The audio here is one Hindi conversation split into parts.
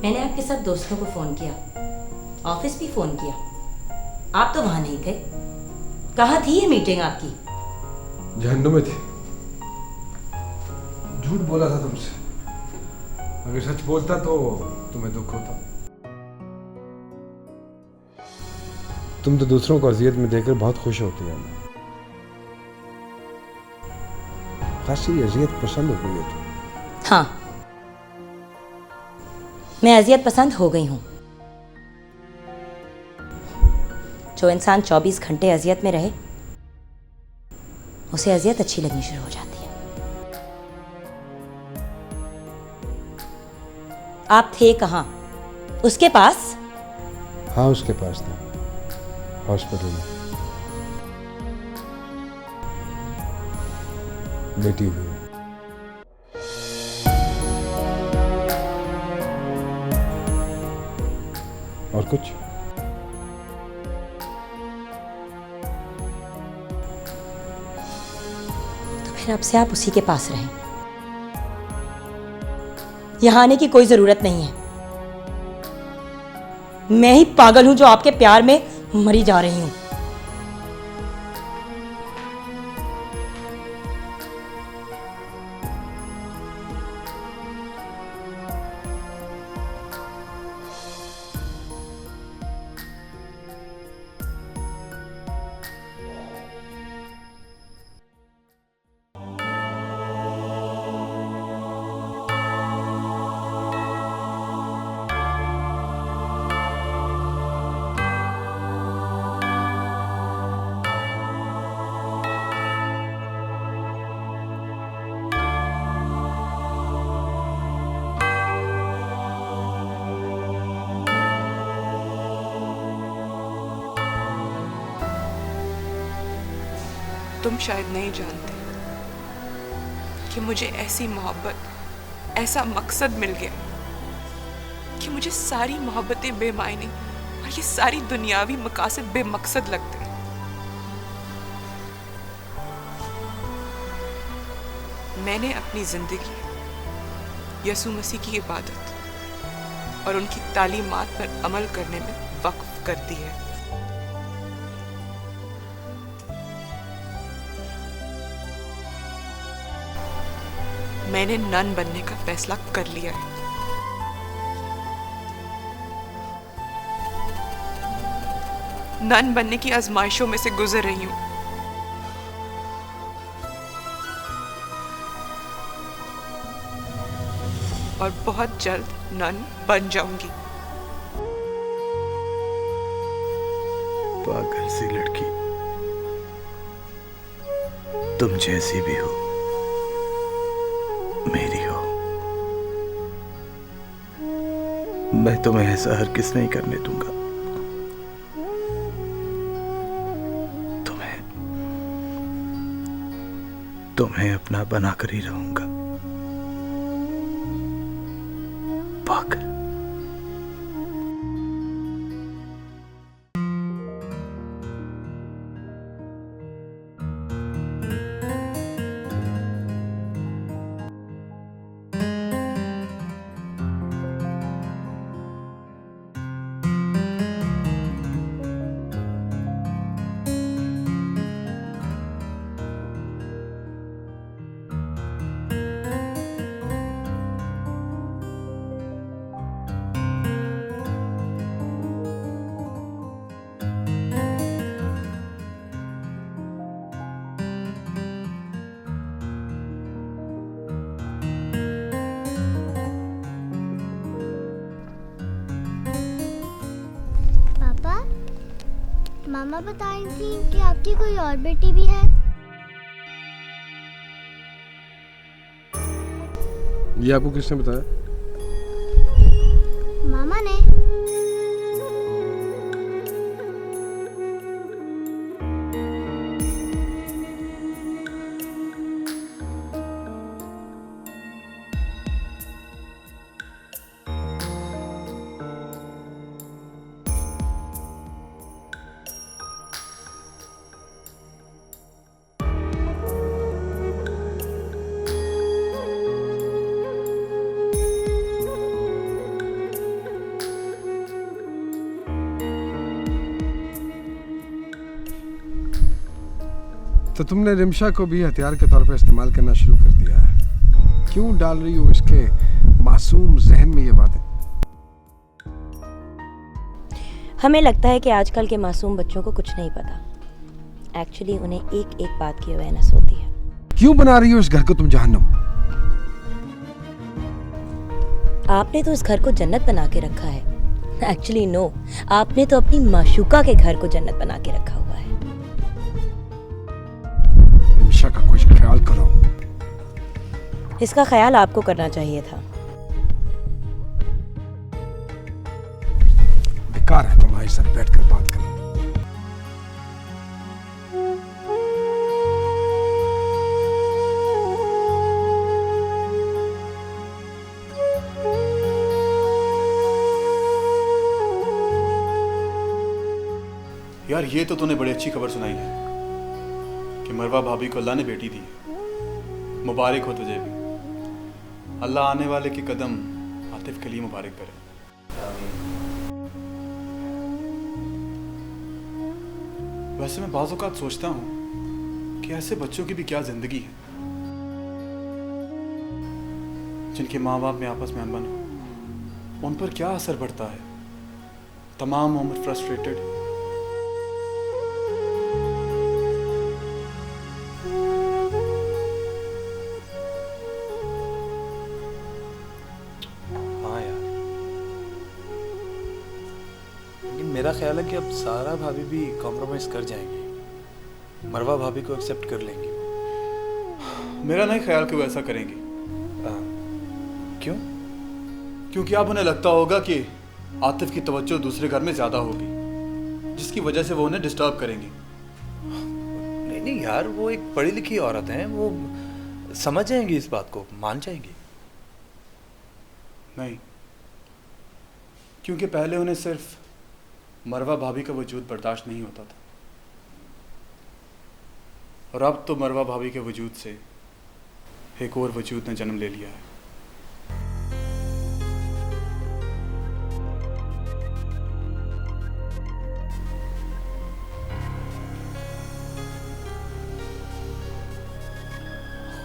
मैंने आपके सब दोस्तों को फ़ोन किया, ऑफिस भी फ़ोन किया, आप तो वहाँ नहीं गए। कहाँ थी ये मीटिंग आपकी? जहन्नुम में थी। झूठ बोला था तुमसे। अगर सच बोलता तो तुम्हें दुख होता। तुम तो दूसरों को अजियत में देकर बहुत खुश होती है। खासी अजियत पसंद हो गई है तुम। हाँ, मैं अजियत पसंद हो गई हूँ। जो इंसान 24 घंटे अजियत में रहे, उसे अजियत अच्छी लगनी शुरू हो जाती है। आप थे कहाँ? उसके पास? हाँ, उसके पास था, हॉस्पिटल में, लेटी हुई। और कुछ? तो फिर अब से आप उसी के पास रहें। यहाँ आने की कोई जरूरत नहीं है। मैं ही पागल हूं जो आपके प्यार में मरी जा रही हूं। तुम शायद नहीं जानते कि मुझे ऐसी मोहब्बत, ऐसा मकसद मिल गया कि मुझे सारी मोहब्बतें बेमायने और ये सारी दुनियावी मकासद बेमकसद लगते हैं। मैंने अपनी जिंदगी यसू मसीह की इबादत और उनकी तालीमात पर अमल करने में वक्फ कर दी है। मैंने नन बनने का फैसला कर लिया है। नन बनने की आजमाइशों में से गुजर रही हूं। और बहुत जल्द नन बन जाऊंगी। पागल सी लड़की, तुम जैसी भी हो, मेरी हो। मैं तुम्हें ऐसा हरगिज़ नहीं करने दूंगा। तुम्हें अपना बनाकर ही रहूंगा। पागल। मामा बता रही थी कि आपकी कोई और बेटी भी है। ये आपको किसने बताया? मामा ने। तो तुमने रिमशा को भी हथियार के तौर पर इस्तेमाल करना शुरू कर दिया है। क्यों डाल रही हो इसके मासूम जहन में ये बातें? हमें लगता है कि आजकल के मासूम बच्चों को कुछ नहीं पता। एक्चुअली उन्हें एक एक बात की अवेयरनेस होती है। क्यों बना रही हो इस घर को तुम जहन्नुम? आपने तो इस घर को जन्नत बना के रखा है। एक्चुअली नो, आपने तो अपनी माशूका के घर को जन्नत बना के रखा हुआ है। रिमशा का कुछ ख्याल करो। इसका ख्याल आपको करना चाहिए था। बेकार है तुम्हारे साथ बैठकर बात करना। यार ये तो तूने बड़ी अच्छी खबर सुनाई है कि मरवा भाभी को अल्लाह ने बेटी दी। मुबारक हो तुझे भी। अल्लाह आने वाले के कदम आतिफ के लिए मुबारक करे। वैसे मैं बाज़ औक़ात सोचता हूँ कि ऐसे बच्चों की भी क्या ज़िंदगी है जिनके माँ बाप में आपस में अनबन हो। उन पर क्या असर पड़ता है। तमाम उम्र फ्रस्ट्रेटेड। मेरा ख्याल है कि अब सारा भाभी भी कॉम्प्रोमाइज कर जाएंगी, मरवा भाभी को एक्सेप्ट कर लेंगी। मेरा नहीं ख्याल कि वो ऐसा करेंगी। क्यों? क्योंकि अब उन्हें लगता होगा कि आतिफ की तवज्जो दूसरे घर में ज़्यादा होगी, जिसकी वजह से वो उन्हें डिस्टर्ब करेंगी। नहीं नहीं यार, वो एक पढ़ी लिखी औरत हैं, वो समझ जाएंगी इस बात को, मान जाएंगी। नहीं, क्योंकि पहले उन्हें सिर्फ मरवा भाभी का वजूद बर्दाश्त नहीं होता था, और अब तो मरवा भाभी के वजूद से एक और वजूद ने जन्म ले लिया है।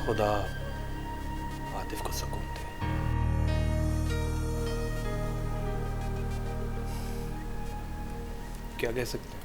खुदा आतिफ को सुकून दे। क्या कह सकते हैं?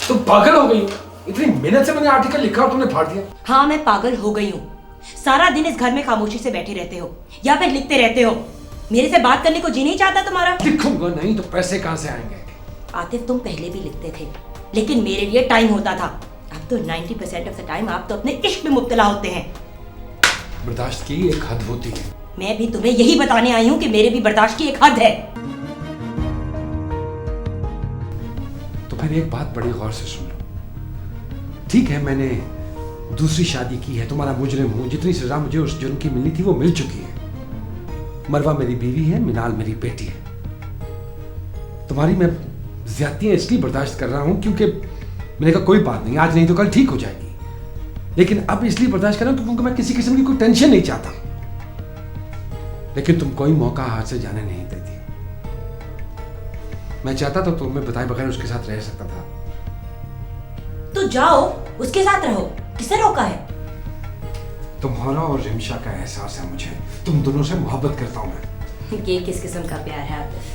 तुम पागल हो गई हो? इतनी मेहनत से मैंने आर्टिकल लिखा और तुमने फाड़ दिया। हाँ, मैं पागल हो गई हूँ। सारा दिन इस घर में खामोशी से बैठे रहते हो या फिर लिखते रहते हो। मेरे से बात करने को जी नहीं चाहता तुम्हारा? लिखूंगा नहीं तो पैसे कहाँ से आएंगे? आतिफ, तुम पहले भी लिखते थे, लेकिन मेरे लिए टाइम होता था। अब तो 90% ऑफ द टाइम आप तो अपने इश्क में मुब्तला होते हैं। बर्दाश्त की एक हद होती है। मैं भी तुम्हें यही बताने आई हूँ कि मेरे भी बर्दाश्त की एक हद है। तो फिर एक बात बड़ी गौर से सुन लो। ठीक है, मैंने दूसरी शादी की है, तुम्हारा मुजरिम हूं। जितनी सजा मुझे उस जुर्म की मिलनी थी वो मिल चुकी है। मरवा मेरी बीवी है, मिनाल मेरी बेटी है। तुम्हारी मैं ज्यादतियां इसलिए बर्दाश्त कर रहा हूं क्योंकि मैंने कहा कोई बात नहीं, आज नहीं तो कल ठीक हो जाएगी। लेकिन अब इसलिए बर्दाश्त कर रहा हूं क्योंकि मैं किसी किस्म की कोई टेंशन नहीं चाहता। लेकिन तुम कोई मौका हाथ से जाने नहीं देती। मैं चाहता तो तुम्हें बताए बगैर उसके साथ रह सकता था। तो जाओ, उसके साथ रहो। किसे रोका है? तुम्हारा और रिमशा का एहसास है मुझे। तुम दोनों से मोहब्बत करता हूं मैं। ये किस किस्म का प्यार है आतिफ?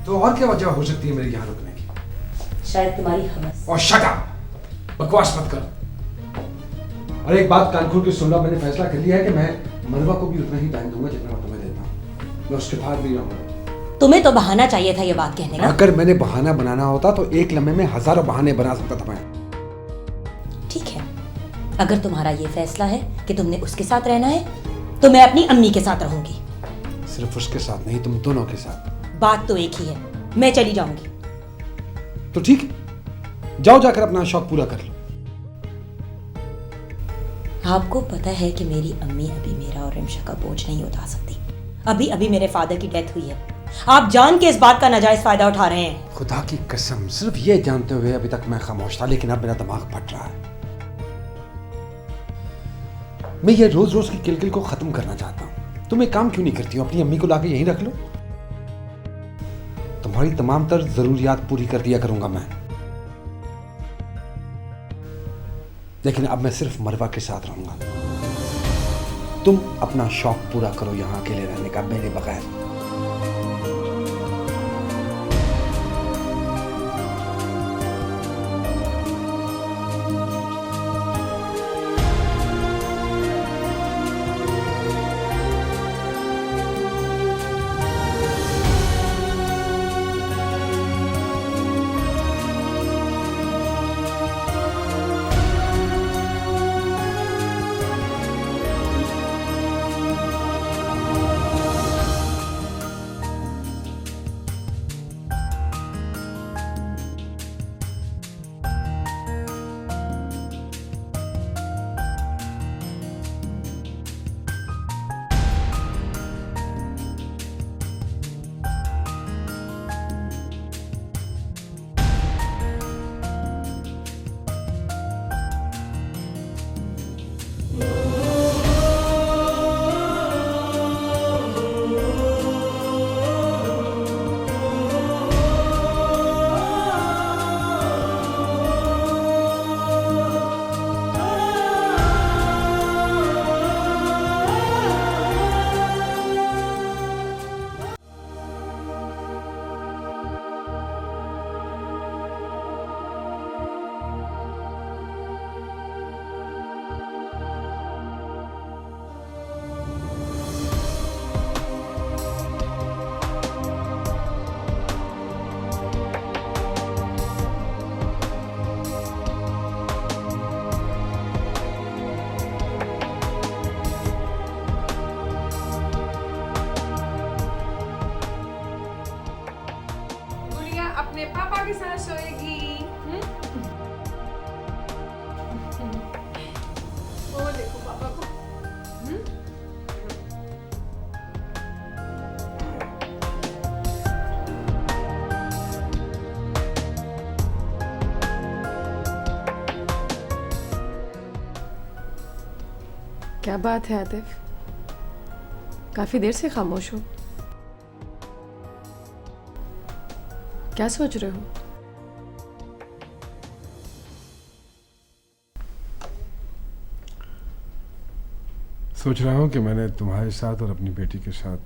तो और क्या वजह हो सकती है मेरे यहाँ रुकने की? शायद तुम्हारी हवस। और शट अप, बकवास मत कर। और एक बात कान खोल के सुन लो, मैंने फैसला कर लिया है कि मैं मरवा को भी उतना ही टाइम दूंगा जितना मैं तुम्हें देता हूँ। मैं उसके बाद भी रहूंगा। तुम्हें तो बहाना चाहिए था ये बात कहने का। अगर मैंने बहाना बनाना होता तो एक लम्हे में हजारों बहाने बना सकता था मैं। ठीक है, अगर तुम्हारा ये फैसला है कि तुमने उसके साथ रहना है तो मैं अपनी अम्मी के साथ रहूंगी। सिर्फ उसके साथ नहीं, तुम दोनों के साथ। बात तो एक ही है, मैं चली जाऊंगी। तो ठीक है, जाओ जाकर अपना शौक पूरा कर लो। आपको पता है कि मेरी अम्मी अभी मेरा और रिमशा का बोझ नहीं उठा सकती। अभी अभी मेरे फादर की डेथ हुई है। आप जान के इस बात का नाजायज फायदा उठा रहे हैं। खुदा की कसम, सिर्फ ये जानते हुए अभी तक मैं खामोश था, लेकिन अब मेरा दिमाग फट रहा है। मैं ये रोज रोज की किलकिल को खत्म करना चाहता हूँ। तुम एक काम क्यों नहीं करती हो, अपनी अम्मी को लाके यहीं रख लो। तुम्हारी तमाम तर जरूरियात पूरी कर दिया करूंगा मैं, लेकिन अब मैं सिर्फ मरवा के साथ रहूंगा। तुम अपना शौक पूरा करो यहाँ अकेले रहने का मेरे बगैर। अपने पापा के साथ सोएगी। वो देखो पापा को। क्या बात है आतिफ, काफी देर से खामोश हो, क्या सोच रहे हो? सोच रहा हूँ कि मैंने तुम्हारे साथ और अपनी बेटी के साथ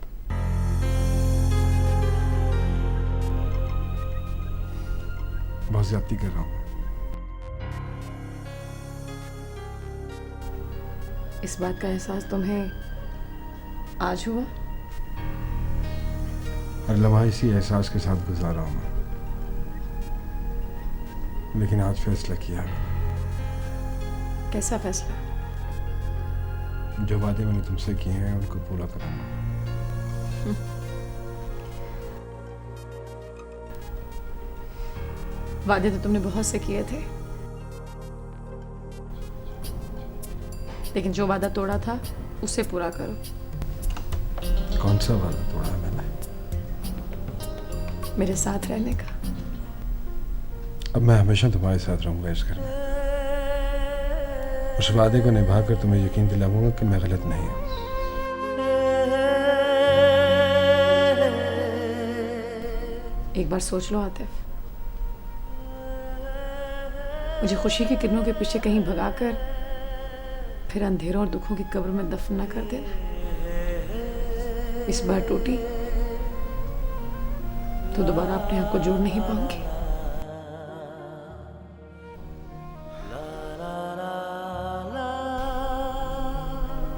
बहुत ज्यादती कर रहा हूँ। इस बात का एहसास तुम्हें आज हुआ? हर लम्हा इसी एहसास के साथ गुजार रहा हूँ मैं, लेकिन आज फैसला किया है। कैसा फैसला? जो वादे मैंने तुमसे किए हैं उनको पूरा करूंगा। वादे तो तुमने बहुत से किए थे, लेकिन जो वादा तोड़ा था उसे पूरा करो। कौन सा वादा तोड़ा मैंने? मेरे साथ रहने का। अब मैं हमेशा तुम्हारे साथ रहूंगा इस घर में। उस वादे को निभाकर तुम्हें यकीन दिलाऊंगा कि मैं गलत नहीं हूं। एक बार सोच लो आतिफ, मुझे खुशी की किरणों के पीछे कहीं भगाकर फिर अंधेरों और दुखों की कब्र में दफन ना कर देना। इस बार टूटी तो दोबारा अपने आप को जोड़ नहीं पाऊंगी।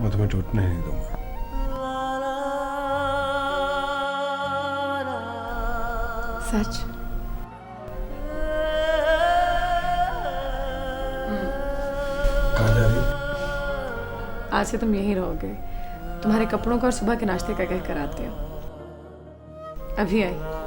मैं तुम्हें टूटने नहीं दूंगा। सच? कहाँ जा रही हो? आज से तुम यहीं रहोगे। तुम्हारे कपड़ों का और सुबह के नाश्ते का कह कर आते हो। अभी आई।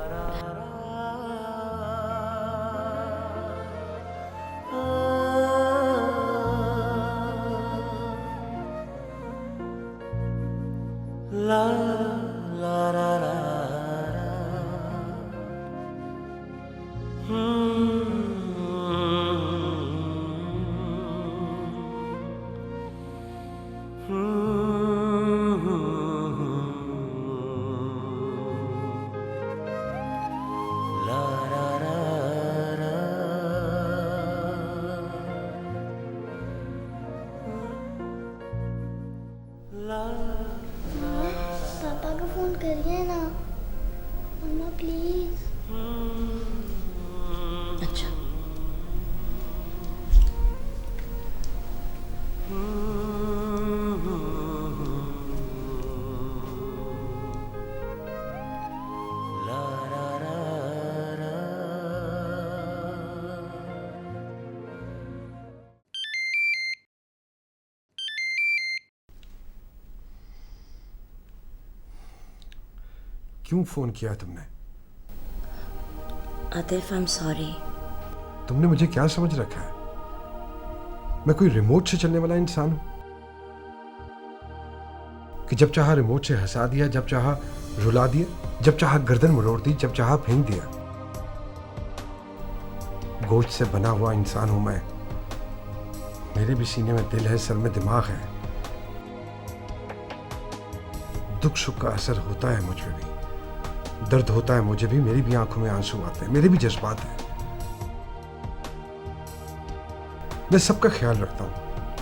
पापा को फोन करिए ना मम्मा प्लीज। अच्छा। क्यों फोन किया तुमने? Atif, I am sorry. तुमने मुझे क्या समझ रखा है? मैं कोई रिमोट से चलने वाला इंसान हूं कि जब चाहा रिमोट से हंसा दिया, जब चाहा रुला दिया, जब चाहा गर्दन मरोड़ दी, जब चाहा फेंक दिया। गोश्त से बना हुआ इंसान हूं मैं। मेरे भी सीने में दिल है, सर में दिमाग है। दुख सुख का असर होता है मुझ पे भी, दर्द होता है मुझे भी, मेरी भी आंखों में आंसू आते हैं, मेरे भी जज्बात हैं। मैं सबका ख्याल रखता हूं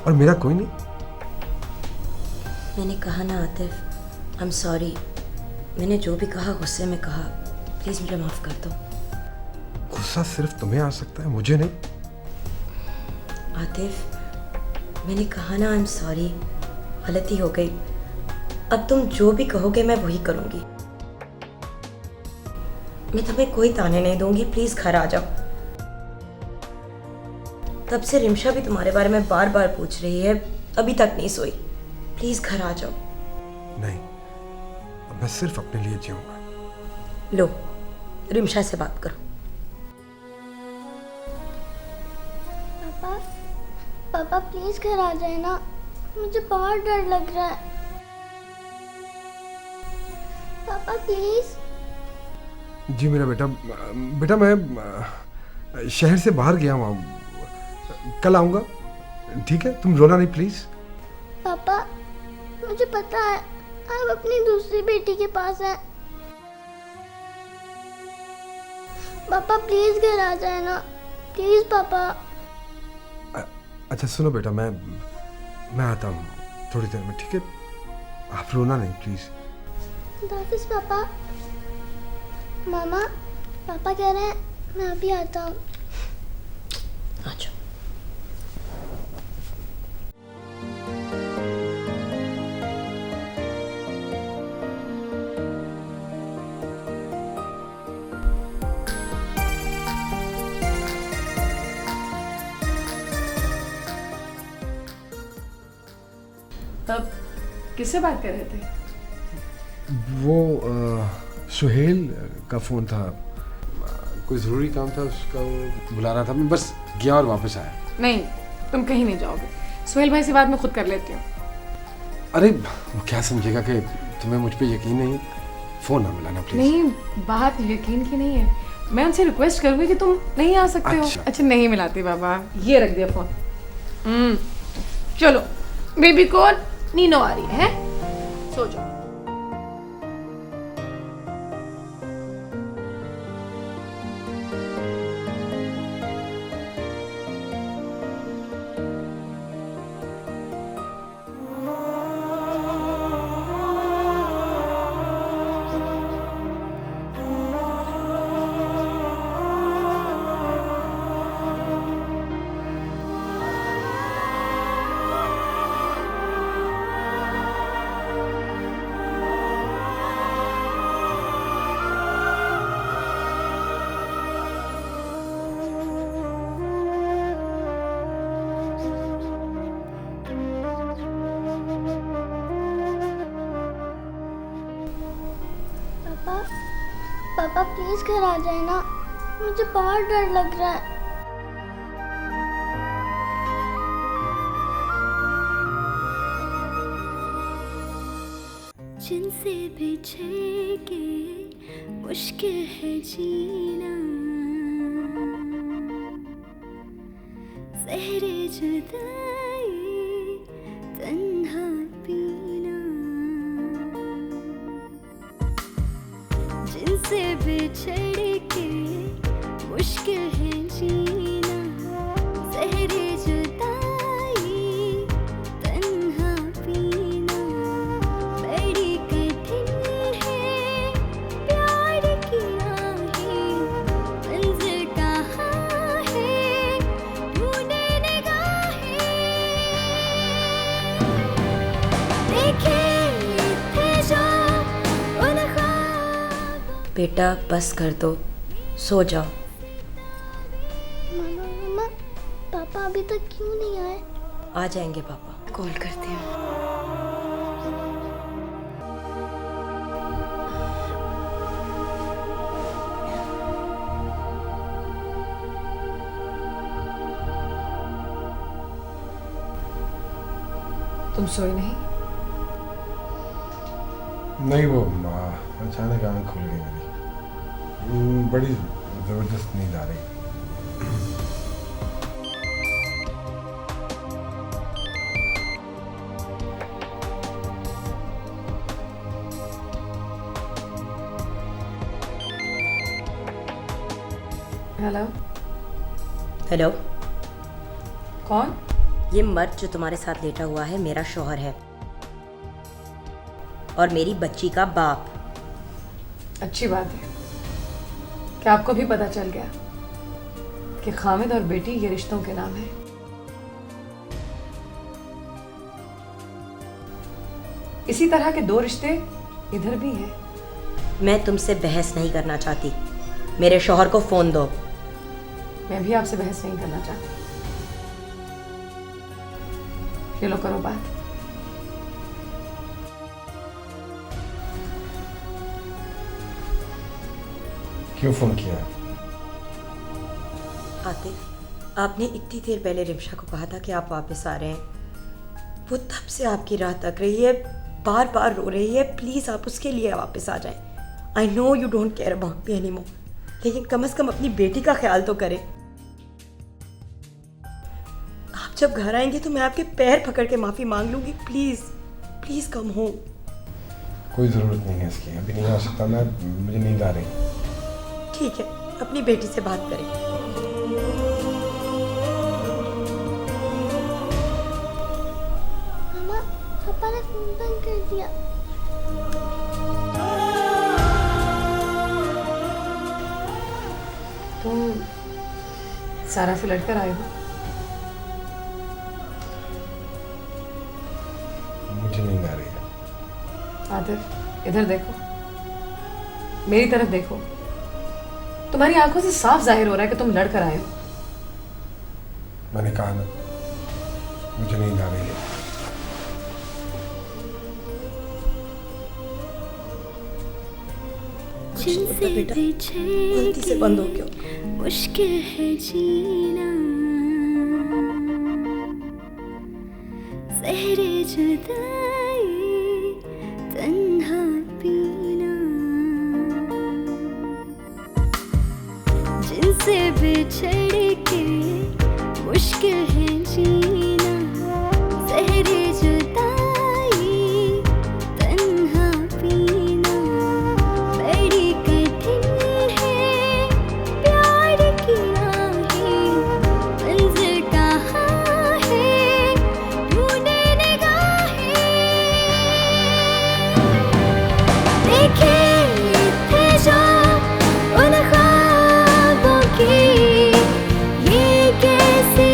और मेरा कोई नहीं। मैंने कहा ना आतिफ, आई एम सॉरी। मैंने जो भी कहा गुस्से में कहा। प्लीज़ मुझे माफ़ कर दो। गुस्सा सिर्फ तुम्हें आ सकता है, मुझे नहीं। आतिफ, मैंने कहा ना आई एम सॉरी। गलती हो गई। अब तुम जो भी कहोगे मैं वही करूँगी। मैं तुम्हें कोई ताने नहीं दूंगी। प्लीज़ घर आ जाओ। तब से रिमशा भी तुम्हारे बारे में बार बार पूछ रही है, अभी तक नहीं सोई। प्लीज़ घर आ जाओ। नहीं, अब मैं सिर्फ अपने लिए जीऊंगा। लो, रिमशा से बात करो। पापा पापा प्लीज घर आ जाए ना, मुझे बहुत डर लग रहा है। पापा प्लीज। जी मेरा बेटा, बेटा मैं शहर से बाहर गया हूँ, कल आऊँगा, ठीक है? तुम रोना नहीं प्लीज़। पापा मुझे पता है आप अपनी दूसरी बेटी के पास हैं। पापा प्लीज घर आ जाए ना, प्लीज पापा। अच्छा सुनो बेटा, मैं आता हूँ थोड़ी देर में, ठीक है? आप रोना नहीं प्लीज़। हाफिज पापा। मामा पापा कह रहे हैं मैं अभी आता हूँ। अच्छा। तब किससे बात कर रहे थे? वो सुहेल का फ़ोन था, कोई ज़रूरी काम था उसका, वो बुला रहा था। मैं बस गया और वापस आया। नहीं, तुम कहीं नहीं जाओगे। सुहेल भाई से बात मैं खुद कर लेती हूँ। अरे वो क्या समझेगा कि तुम्हें मुझ पे यकीन नहीं? फ़ोन ना मिलाना प्लीज़। नहीं, बात यकीन की नहीं है। मैं उनसे रिक्वेस्ट करूँगी कि तुम नहीं आ सकते हो। अच्छा नहीं मिलाती बाबा, ये रख दिया फ़ोन। चलो, बेबी कॉल नीनो आ रही है, सो जाओ। पापा प्लीज घर आ जाए ना, मुझे बहुत डर लग रहा है। जिनसे बिछड़ के मुश्किल है जीना, ज़हरे जुदाई तन्हा पीना, जिनसे बिछड़ के मुश्किल है जीना, ज़हरे जुदाई तन्हा पीना, बड़ी कठिन है प्यार की राहें, मंज़िल कहाँ है ढूंढे निगाहें, देखे थे जो उन ख्वाबों। बेटा बस कर दो, सो जाओ। मम्मा, पापा अभी तक क्यों नहीं आए? आ जाएंगे पापा, कॉल करती हूँ। तुम सोए नहीं? नहीं, वो अचानक आँख खुल गई मेरी। बड़ी ज़बरदस्त नींद आ रही। हेलो, हेलो, कौन? ये मर्द जो तुम्हारे साथ लेटा हुआ है मेरा शौहर है और मेरी बच्ची का बाप। अच्छी बात है। क्या आपको भी पता चल गया कि खामिद और बेटी ये रिश्तों के नाम है? इसी तरह के 2 रिश्ते इधर भी हैं। मैं तुमसे बहस नहीं करना चाहती, मेरे शौहर को फोन दो। मैं भी आपसे बहस नहीं करना चाहती। चलो करो बात। क्यों फ़ोन किया? आतिफ, आपने इतनी देर पहले रिमशा को कहा था कि आप वापस आ रहे हैं। वो तब से आपकी राह तक रही है, बार बार रो रही है। प्लीज़ आप उसके लिए वापस आ जाएं। I know you don't care about me anymore, लेकिन कम से कम अपनी बेटी का ख्याल तो करें। आप जब घर आएंगे तो मैं आपके पैर पकड़ के माफ़ी मांग लूँगी। Please please come home. कोई ज़रूरत नहीं है इसकी, अभी नहीं आ सकता मैं, मुझे नींद आ रही। ठीक है, अपनी बेटी से बात करें। मम्मा, पापा ने फोन बंद कर दिया। तुम सारा से लड़कर आए हो? मुझे नींद आ रही है। आतिफ, इधर देखो, मेरी तरफ देखो। तुम्हारी आंखों से साफ जाहिर हो रहा है कि तुम लड़कर आए हो। मैंने कहा ना, मुझे नींद आ रही है। जिनसे गलती से बंद हो गया। मुश्किल है जीना, ज़हरे जुदाई तन्हा पीना, जिनसे बिछड़ के मुश्किल है जीना, ज़हरे जुदाई तन्हा पीना, बड़ी कठिन है प्यार की राहें, मंज़िल कहाँ है ढूंढे निगाहें, देखे थे जो उन ख्वाबों की ये कैसी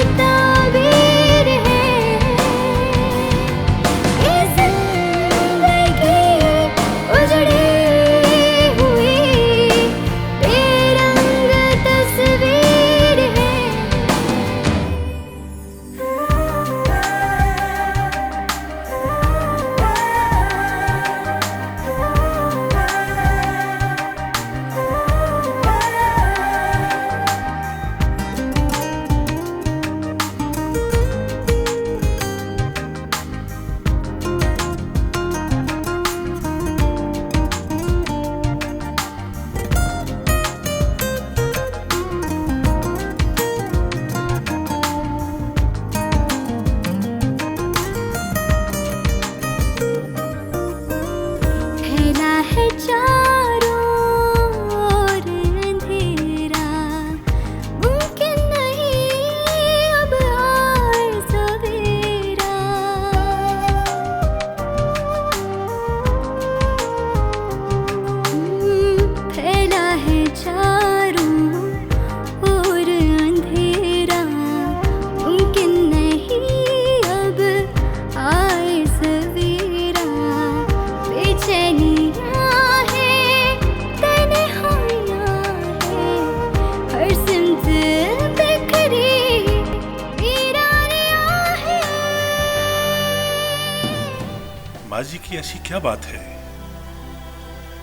की ऐसी क्या बात है